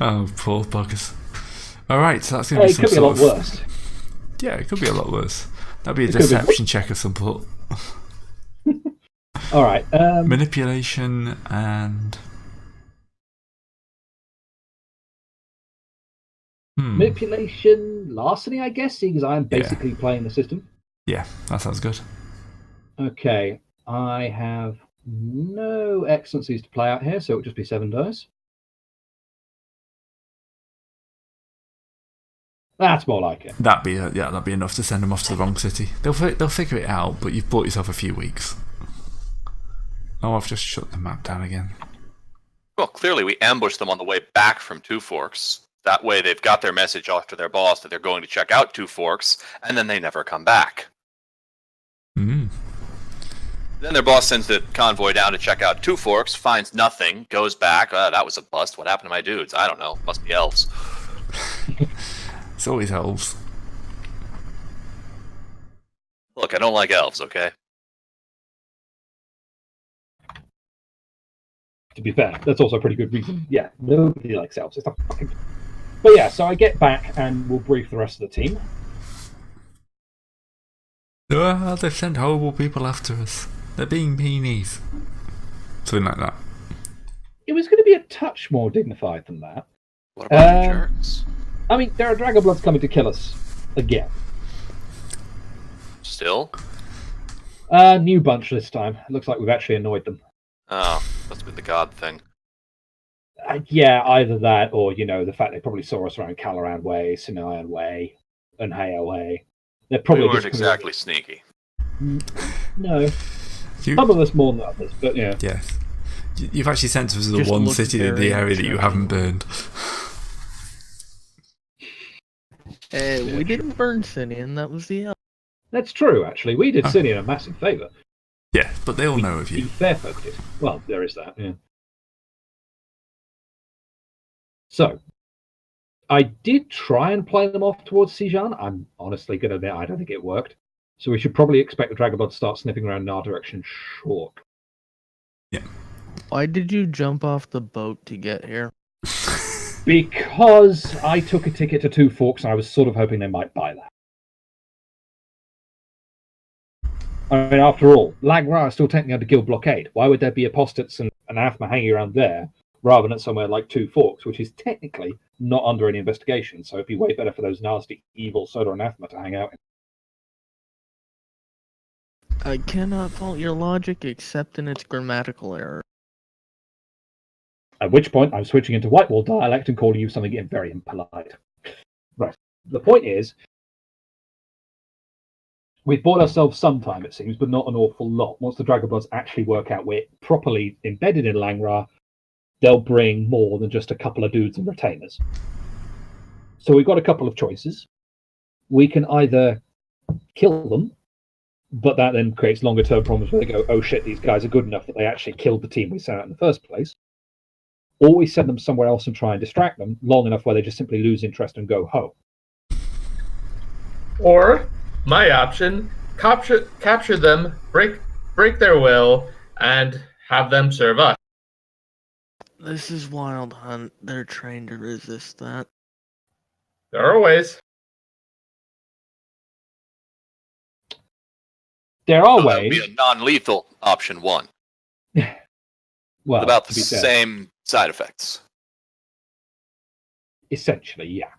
Oh, poor buggers. Alright, so that's going to be It some could be a sort lot of... worse. Yeah, it could be a lot worse. That'd be a It could be- deception check of some sort. All right. Manipulation and... Manipulation, larceny, I guess, seeing as I'm basically playing the system. Yeah, that sounds good. Okay, I have no excellencies to play out here, so it'll just be 7 dice. That's more like it. That'd be enough to send them off to the wrong city. They'll figure it out, but you've bought yourself a few weeks. Oh, I've just shut the map down again. Well, clearly we ambushed them on the way back from Two Forks. That way they've got their message off to their boss that they're going to check out Two Forks, and then they never come back. Then their boss sends the convoy down to check out Two Forks, finds nothing, goes back. That was a bust. What happened to my dudes? I don't know. Must be elves. It's always elves. Look, I don't like elves, okay? To be fair, that's also a pretty good reason. Yeah, nobody likes elves. It's not fucking... But yeah, so I get back and we'll brief the rest of the team. They've sent horrible people after us. They're being meanies. Something like that. It was going to be a touch more dignified than that. What about the jerks? I mean, there are Dragonbloods coming to kill us again. Still? New bunch this time. Looks like we've actually annoyed them. Oh, must be the god thing. Yeah, either that or, the fact they probably saw us around Calaran Way, Sinayan Way, and Haya Way. They're probably We weren't exactly sneaky. No. Some of us more than others, but yeah. Yes. You've actually sent us the Just one look city in the very area that you haven't burned. We didn't burn Sinian, that was the elf. That's true, actually. We did Sinian a massive favour. Yeah, but they all know of The you. fair folk did. Well, there is that, yeah. So, I did try and play them off towards Sijan. I'm honestly going to admit I don't think it worked. So we should probably expect the Dragonblood to start sniffing around in our direction short. Yeah. Why did you jump off the boat to get here? Because I took a ticket to Two Forks and I was sort of hoping they might buy that. I mean, after all, Langra are still technically under guild blockade. Why would there be apostates and anathema hanging around there rather than somewhere like Two Forks, which is technically not under any investigation? So it'd be way better for those nasty, evil soda anathema to hang out in. I cannot fault your logic except in its grammatical error. At which point, I'm switching into Whitewall dialect and calling you something very impolite. Right. The point is, we've bought ourselves some time, it seems, but not an awful lot. Once the Dragonbloods actually work out we're properly embedded in Langra, they'll bring more than just a couple of dudes and retainers. So we've got a couple of choices. We can either kill them, but that then creates longer term problems where they go, oh shit, these guys are good enough that they actually killed the team we sent out in the first place. Or we send them somewhere else and try and distract them long enough where they just simply lose interest and go home. Or, my option, capture them, break their will, and have them serve us. This is Wild Hunt. They're trained to resist that. There are ways. There are So that would ways. be a non-lethal option one. Well, About to the be fair, same side effects. essentially, yeah.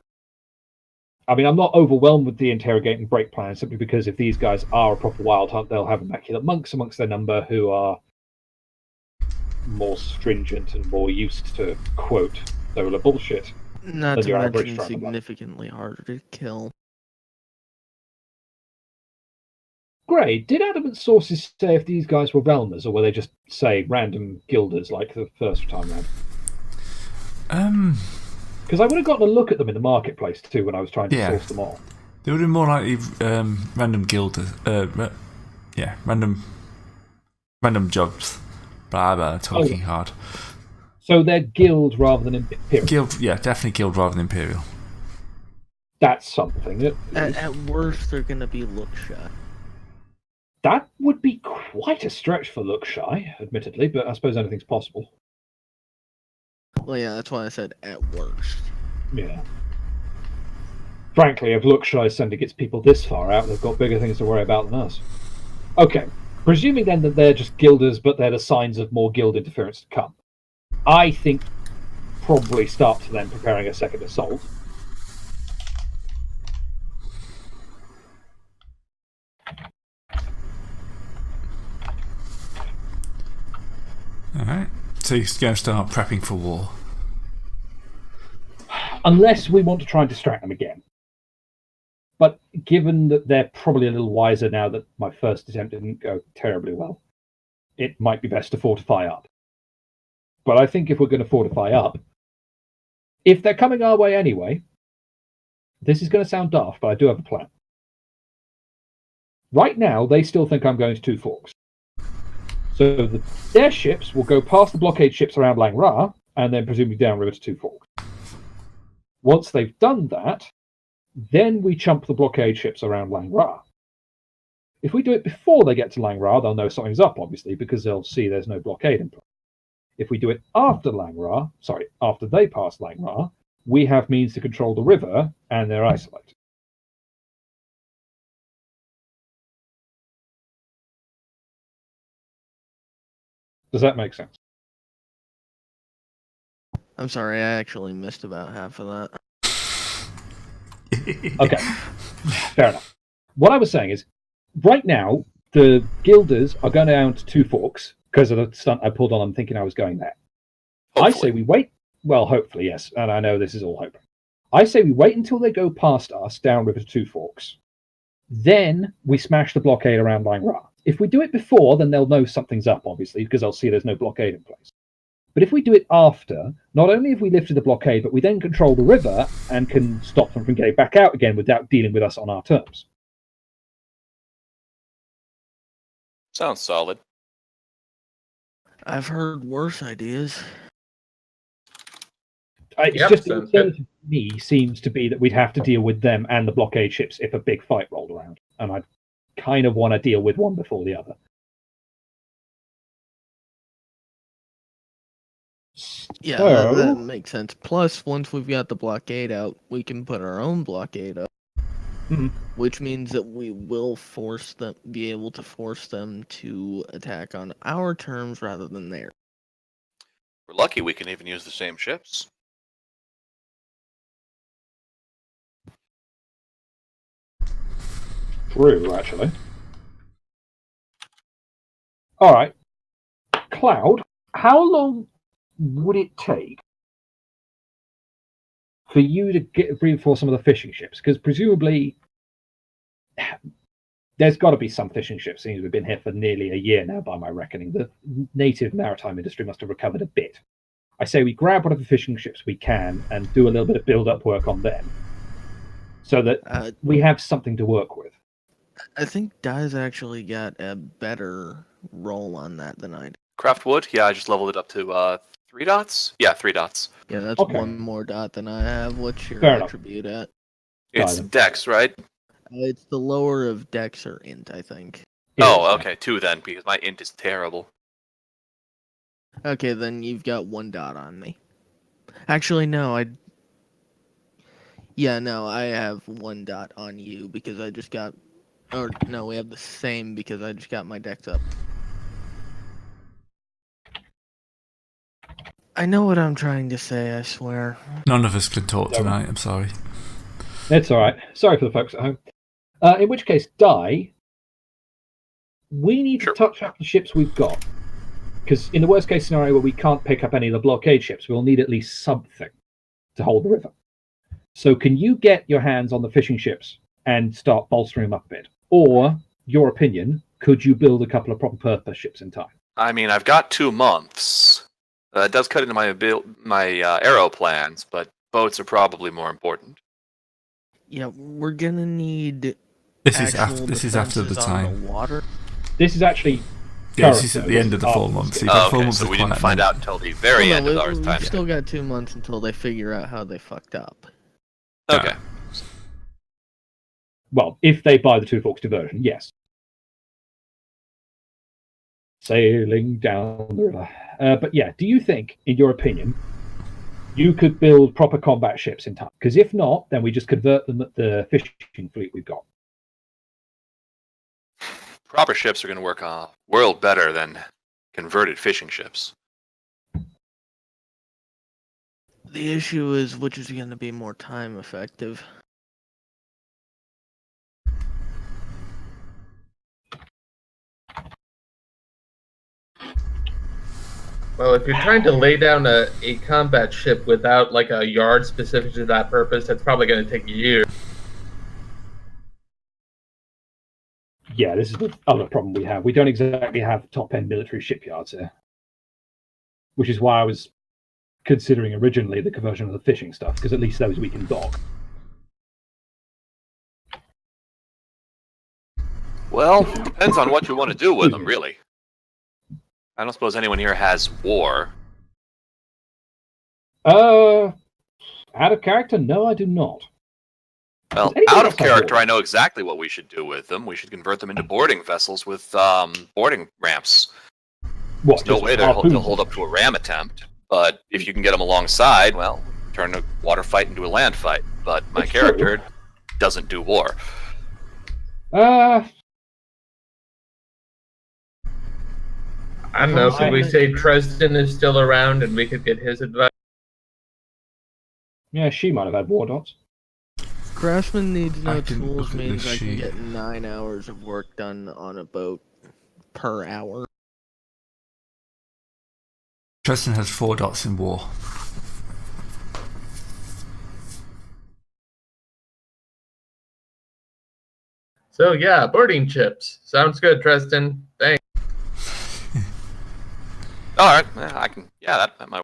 I mean, I'm not overwhelmed with the interrogate and break plan simply because if these guys are a proper wild hunt, they'll have immaculate monks amongst their number who are more stringent and more used to, quote, solar bullshit. Not than to your average mention Dragonblood. significantly harder to kill. Great. Did Adamant sources say if these guys were Velmers, or were they just, say, random guilders like the first time round? Because I would have gotten a look at them in the marketplace too when I was trying to source them all. They would have been more likely random guilders. Random jobs. Blah blah. Talking hard. So they're guild rather than imperial. Guild, yeah, definitely guild rather than imperial. That's something. At worst, they're gonna be look shy. That would be quite a stretch for look shy, admittedly, but I suppose anything's possible. Well, yeah, that's why I said at worst. Yeah. Frankly, if Luxshire sending its people this far out, they've got bigger things to worry about than us. Okay, presuming then that they're just guilders, but they're the signs of more guild interference to come. I think probably start to then preparing a second assault. Alright. So you're going to start prepping for war. Unless we want to try and distract them again. But given that they're probably a little wiser now that my first attempt didn't go terribly well, it might be best to fortify up. But I think if we're going to fortify up, if they're coming our way anyway, this is going to sound daft, but I do have a plan. Right now, they still think I'm going to Two Forks. So their ships will go past the blockade ships around Langra, and then presumably downriver to Two Forks. Once they've done that, then we chump the blockade ships around Langra. If we do it before they get to Langra, they'll know something's up, obviously, because they'll see there's no blockade in place. If we do it after they pass Langra, we have means to control the river, and they're isolated. Does that make sense? I'm sorry, I actually missed about half of that. Okay, fair enough. What I was saying is, right now, the guilders are going down to Two Forks because of the stunt I pulled on them thinking I was going there. Hopefully. I say we wait. Well, hopefully, yes. And I know this is all hope. I say we wait until they go past us downriver to Two Forks. Then we smash the blockade around Langra. If we do it before, then they'll know something's up, obviously, because they'll see there's no blockade in place. But if we do it after, not only have we lifted the blockade, but we then control the river and can stop them from getting back out again without dealing with us on our terms. Sounds solid. I've heard worse ideas. It's Yep, just the sounds good. alternative to me seems to be that we'd have to deal with them and the blockade ships if a big fight rolled around. And I kind of want to deal with one before the other. Yeah, So- that makes sense. Plus, once we've got the blockade out, we can put our own blockade up. Mhm. Which means that we will be able to force them to attack on our terms rather than theirs. We're lucky we can even use the same ships. True, actually. All right. Cloud, how long would it take for you to reinforce some of the fishing ships? Because presumably there's got to be some fishing ships, since we've been here for nearly a year now, by my reckoning. The native maritime industry must have recovered a bit. I say we grab whatever fishing ships we can and do a little bit of build-up work on them, so that we have something to work with. I think Dai's actually got a better roll on that than I do. Craft wood? Yeah, I just leveled it up to 3 dots? Yeah, 3 dots. Yeah, that's Okay. one more dot than I have. What's your Fair enough. attribute at? It's Got it. dex, right? It's the lower of Dex or Int, I think. Oh, okay, 2 then, because my int is terrible. Okay, then you've got 1 dot on me. Actually, no, Yeah, no, I have 1 dot on you because I just got... Or, no, we have the same because I just got my Dex up. I know what I'm trying to say, I swear. None of us could talk tonight, I'm sorry. It's all right. Sorry for the folks at home. In which case, Dai, we need Sure. to touch up the ships we've got. Because in the worst case scenario where we can't pick up any of the blockade ships, we'll need at least something to hold the river. So can you get your hands on the fishing ships and start bolstering them up a bit? Or, your opinion, could you build a couple of proper purpose ships in time? I mean, I've got 2 months. It does cut into my arrow plans, but boats are probably more important. Yeah, we're gonna need This is actual after the defenses on time. the water. This is actually... Yeah, this is current, at the though. end of the This is 4 after months. the You've got 4 Okay, months so of we didn't quiet find now. out until the very Well, end no, of our we've time. still got 2 months until they figure out how they fucked up. Okay. Well, if they buy the Two Forks diversion, yes. Sailing down the river. But yeah, do you think, in your opinion, You could build proper combat ships in time. Because if not, then we just convert them at the fishing fleet we've got. Proper ships are going to work a world better than converted fishing ships. The issue is which is going to be more time effective. Well, if you're trying to lay down a combat ship without like a yard specific to that purpose, that's probably going to take years. Yeah, this is the other problem we have. We don't exactly have top-end military shipyards here. Which is why I was considering originally the conversion of the fishing stuff, because at least those we can dock. Well, depends on what you want to do with them, really. I don't suppose anyone here has war. Out of character? No, I do not. Well, Does anyone out else of have character, war? I know exactly what we should do with them. We should convert them into boarding vessels with boarding ramps. What? There's no just way they'll harpoons? hold up to a ram attempt. But if you can get them alongside, well, turn a water fight into a land fight. But my It's character true. doesn't do war. I don't know. Should we say Dresden is still around and we could get his advice? Yeah, she might have had war dots. Craftsman needs I no didn't tools look at means the I can sheet. get 9 hours of work done on a boat per hour. Tristan has 4 dots in war. So yeah, boarding chips. Sounds good, Dresden. Thanks. All right, yeah, I can. Yeah, that might.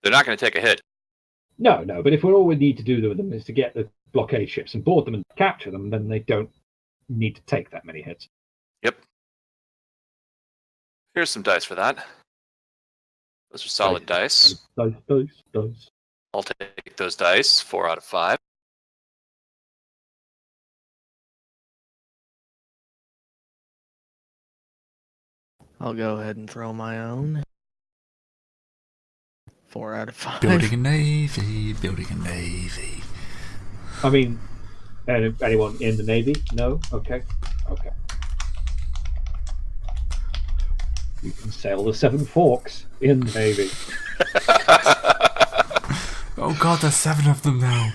They're not going to take a hit. No, but if all we need to do with them is to get the blockade ships and board them and capture them, then they don't need to take that many hits. Yep. Here's some dice for that. Those are solid dice. Dice. I'll take those dice. 4 out of 5. I'll go ahead and throw my own. 4 out of 5. Building a navy, building a navy. I mean, anyone in the Navy? No? Okay. You can sail the 7 Forks in the Navy. Oh god, there's 7 of them now.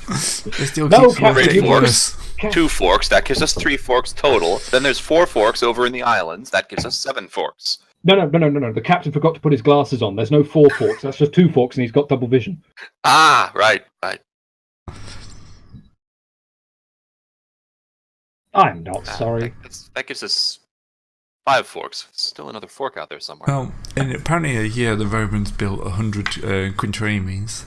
They still No, keep Captain, working you for can't- us. 2 forks. That gives us 3 forks total. Then there's 4 forks over in the islands. That gives us 7 forks. No. The captain forgot to put his glasses on. There's no 4 forks. That's just 2 forks, and he's got double vision. Ah, right. I'm not sorry. That gives us 5 forks. Still another fork out there somewhere. Well, in apparently a year the Romans built 100 quintriremes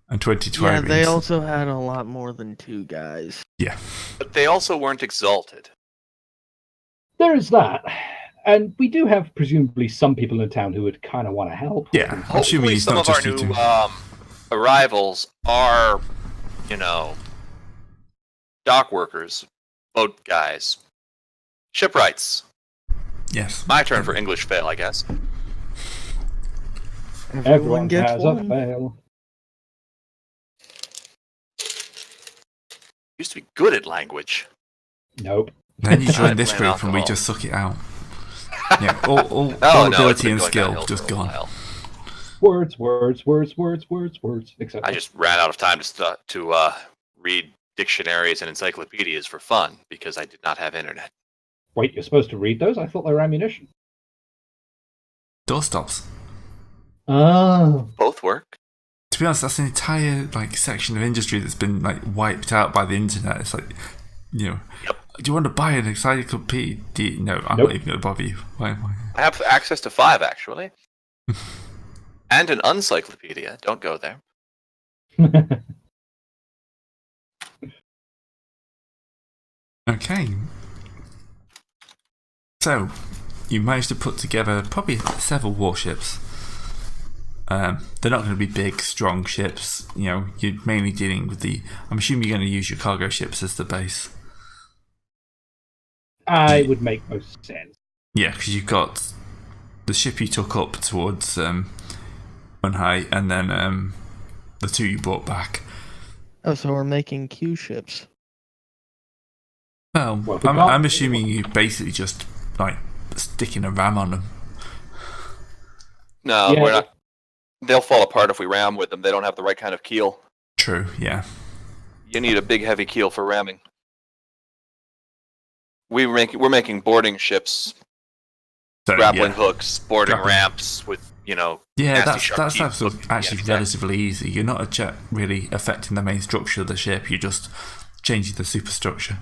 and 20 Yeah, triremes. they also had a lot more than 2 guys. Yeah. But they also weren't exalted. There is that. And we do have presumably some people in town who would kind of want to help. Yeah, assuming Hopefully it's some not of our just you new two. arrivals are, dock workers, boat guys, shipwrights. Yes. My turn for English fail, I guess. Everyone gets has one. a fail. Used to be good at language. Nope. Then you join this Blame group and we alcohol. just suck it out. Yeah, all Oh, no, it's ability been and going skill downhill just for a gone. while. Words, etc. I just ran out of time to read dictionaries and encyclopedias for fun because I did not have internet. Wait, you're supposed to read those? I thought they were ammunition. Doorstops. Oh. Both work. To be honest, that's an entire section of industry that's been wiped out by the internet. It's Yep. do you want to buy an encyclopedia? No, I'm Nope. not even going to bother you. Why am I? I have access to 5 actually, and an encyclopedia. Don't go there. Okay. So, you managed to put together probably several warships. They're not going to be big, strong ships. You're mainly dealing with I'm assuming you're going to use your cargo ships as the base. I would make most sense. Yeah, because you've got the ship you took up towards Unhai, and then the 2 you brought back. Oh, so we're making Q ships. Well, Well, we I'm can't- assuming you basically just like sticking a ram on them. No, Yeah. we're not. They'll fall apart if we ram with them. They don't have the right kind of keel. True, yeah. You need a big, heavy keel for ramming. We're making boarding ships, So, grappling yeah. hooks, boarding Grappling. ramps with, Yeah, nasty sharp that's teeth actually, hooked to the actually end of that. relatively easy. You're not really affecting the main structure of the ship. You're just changing the superstructure.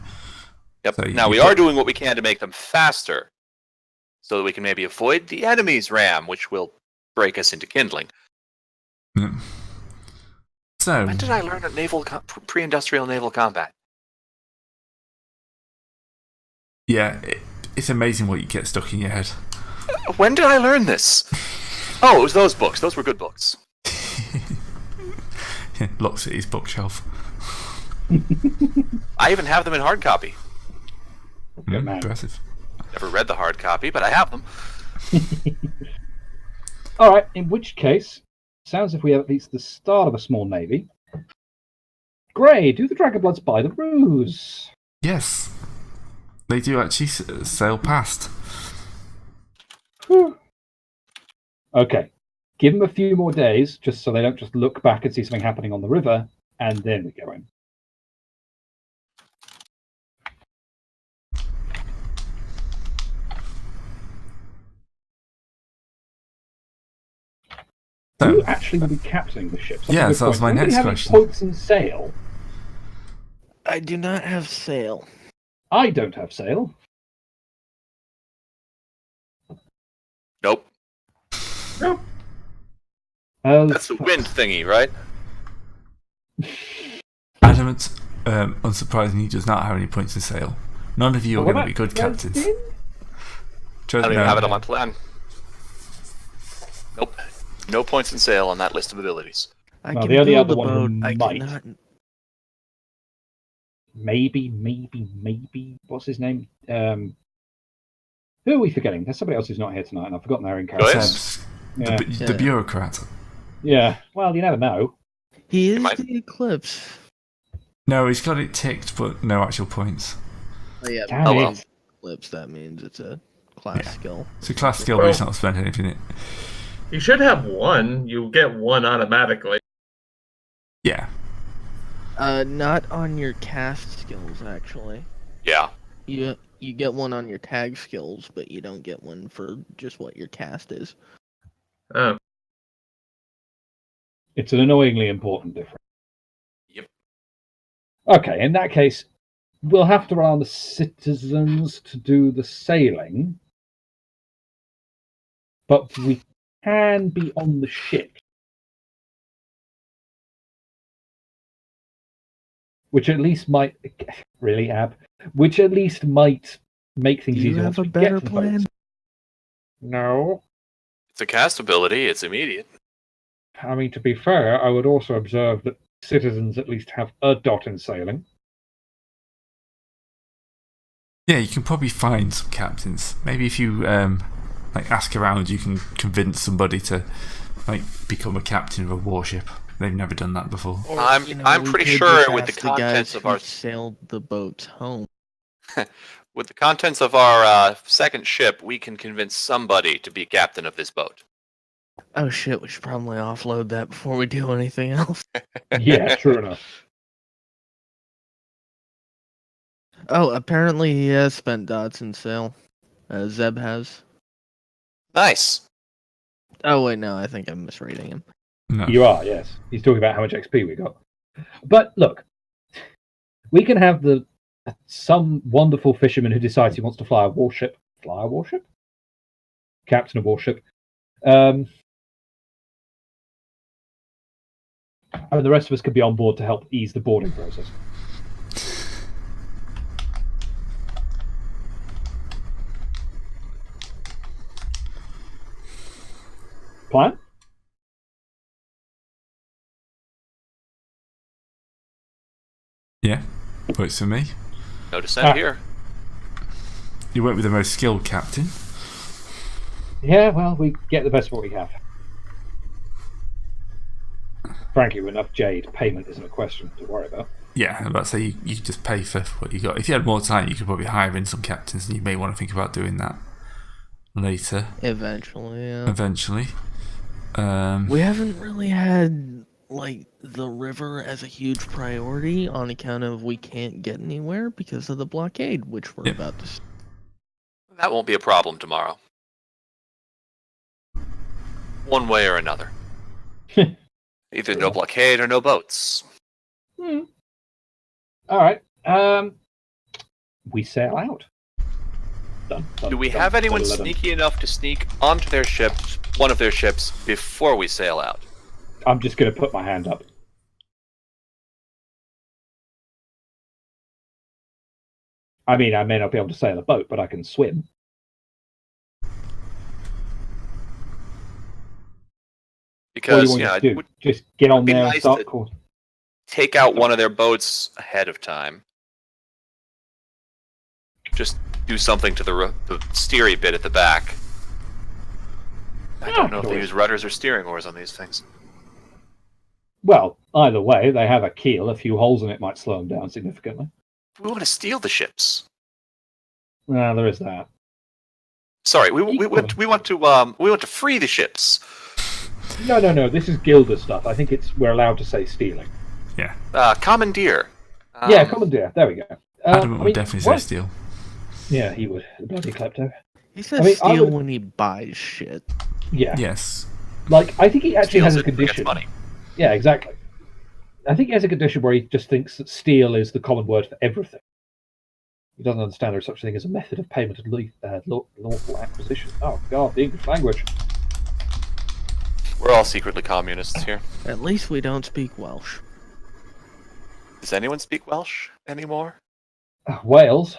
Yep. So Now you we put- are doing what we can to make them faster, so that we can maybe avoid the enemy's ram, which will break us into kindling. Mm. So When did I learn at pre-industrial naval combat? yeah, it's amazing what you get stuck in your head. When did I learn this? Oh, it was those books. Those were good books. Lock City's bookshelf. I even have them in hard copy. Good man. Impressive. Never read the hard copy, but I have them. All right. In which case, sounds as if we have at least the start of a small navy. Gray, do the Dragonbloods buy the ruse? Yes, they do actually sail past. Whew. Okay. Give them a few more days, just so they don't just look back and see something happening on the river, and then we go in. Who actually will be captaining the ships? That's a Yeah, good so that was point. my Anybody next have any question. Points in sail. I do not have sail. I don't have sail. Nope. Oh, That's the wind thingy, right? Adamant, unsurprisingly, does not have any points in sail. None of you are What going to be about good captains. Dresden? I don't even No. have it on my plan. Nope. No points in sail on that list of abilities. I No, can the only build other a one boat. who I might. cannot. Maybe. What's his name? Who are we forgetting? There's somebody else who's not here tonight, and I've forgotten their in Oh, yeah? character. Sebs, Yeah. the bureaucrat. Yeah. Well, you never know. He is might- the Eclipse. No, he's got it ticked, but no actual points. Oh yeah, Damn Oh, well. it. Eclipse. That means it's a class Yeah. skill. It's a class skill, but he's not spent anything in it. You should have one. You get one automatically. Yeah. Not on your cast skills actually. Yeah. You get one on your tag skills, but you don't get one for just what your cast is. Oh. It's an annoyingly important difference. Yep. Okay, in that case, we'll have to rely on the citizens to do the sailing. But we can be on the ship. Which at least might... Really, Ab? Which at least might make things Do you easier. have once a we get better to the plan? boats. No. It's a cast ability. It's immediate. I mean, to be fair, I would also observe that citizens at least have a dot in sailing. Yeah, you can probably find some captains. Maybe if you like ask around, you can convince somebody to like become a captain of a warship. They've never done that before. Or, I'm we pretty could sure just with the ask guys contents of who our- sailed the boats home. With the contents of our second ship, we can convince somebody to be captain of this boat. Oh shit, we should probably offload that before we do anything else. Yeah, true enough. Oh, apparently he has spent dots in sail. Zeb has. Nice. Oh wait, no, I think I'm misreading him. No. You are, yes. He's talking about how much XP we got. But look, we can have some wonderful fisherman who decides he wants to fly a warship. Fly a warship? Captain of warship. And the rest of us could be on board to help ease the boarding process. Plan? Yeah, works for me. No dissent here. You went with the most skilled captain. Yeah, well, we get the best of what we have. Frankly, with enough jade, payment isn't a question to worry about. Yeah, I'm about to say you just pay for what you got. If you had more time, you could probably hire in some captains, and you may want to think about doing that later. Eventually, yeah. Eventually. We haven't really had like the river as a huge priority on account of we can't get anywhere because of the blockade, which we're about to. That won't be a problem tomorrow. One way or another. Either no blockade or no boats. All right. We sail out. Done. Do we have anyone sneaky enough to sneak onto their ships, one of their ships, before we sail out? I'm just going to put my hand up. I mean, I may not be able to sail a boat, but I can swim. Because, what do you want yeah, to do? Just get on there and start calling. Take out one of their boats ahead of time. Just do something to the steery bit at the back. I don't know if they use rudders or steering oars on these things. Well, either way, they have a keel. A few holes in it might slow them down significantly. We want to steal the ships. Well, there is that. Sorry, we want to free the ships. No. This is Gilder stuff. I think we're allowed to say stealing. Yeah. Commandeer. Yeah, commandeer. There we go. Adam would definitely say steal. Yeah, he would. The bloody klepto. He says steal when he buys shit. Yeah. Yes. Like, I think he actually has a condition. Money. Yeah, exactly. I think he has a condition where he just thinks that steal is the common word for everything. He doesn't understand there's such a thing as a method of payment of lawful acquisition. Oh, God, the English language. We're all secretly communists here. At least we don't speak Welsh. Does anyone speak Welsh anymore? Wales.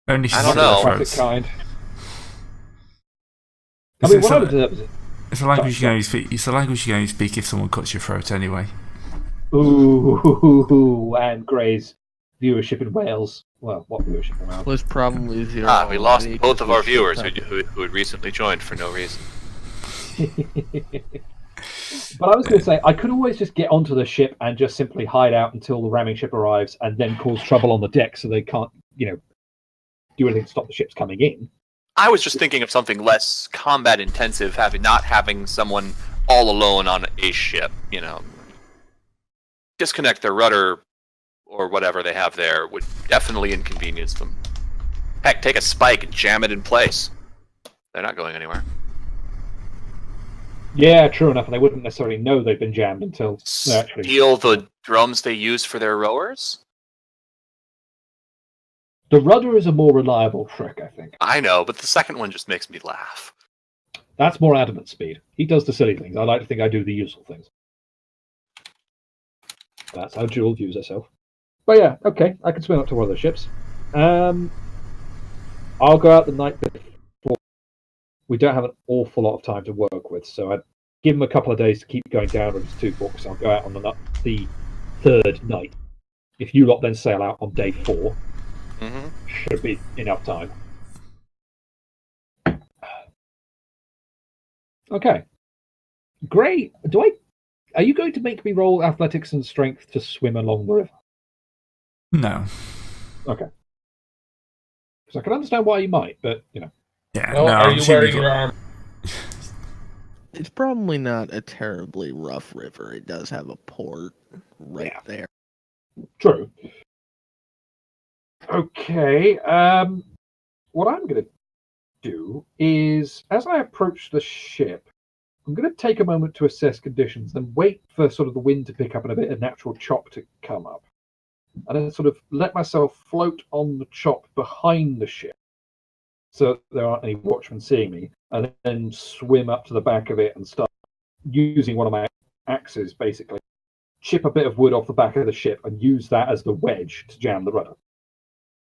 Only I don't know. Classic kind. I mean, what I would do is it's a language you can only speak. It's a language you can only speak if someone cuts your throat anyway. Ooh, and Gray's viewership in Wales. Well, what viewership in Wales? Was probably zero. We lost both of our viewers who had recently joined for no reason. But I was going to say, I could always just get onto the ship and just simply hide out until the ramming ship arrives, and then cause trouble on the deck so they can't, do anything to stop the ships coming in. I was just thinking of something less combat intensive, not having someone all alone on a ship, Disconnect their rudder or whatever they have there would definitely inconvenience them. Heck, take a spike and jam it in place. They're not going anywhere. Yeah, true enough, and they wouldn't necessarily know they've been jammed until they actually steal the drums they use for their rowers? The rudder is a more reliable trick, I think. I know, but the second one just makes me laugh. That's more adamant speed. He does the silly things. I like to think I do the useful things. That's how Jewel views herself. But yeah, okay, I can swim up to one of the ships. I'll go out the night before. We don't have an awful lot of time to work with, so I'd give him a couple of days to keep going down with his 2 books. I'll go out on the third night. If you lot then sail out on day 4, should be enough time. Okay. Great. Are you going to make me roll athletics and strength to swim along the river? No. Okay. Because I can understand why you might, but Yeah. Well, are you wearing your armor? It's probably not a terribly rough river. It does have a port right there. True. Okay. What I'm going to do is, as I approach the ship, I'm going to take a moment to assess conditions and wait for sort of the wind to pick up and a bit of natural chop to come up. And then sort of let myself float on the chop behind the ship so that there aren't any watchmen seeing me, and then swim up to the back of it and start using one of my axes, basically. Chip a bit of wood off the back of the ship and use that as the wedge to jam the rudder.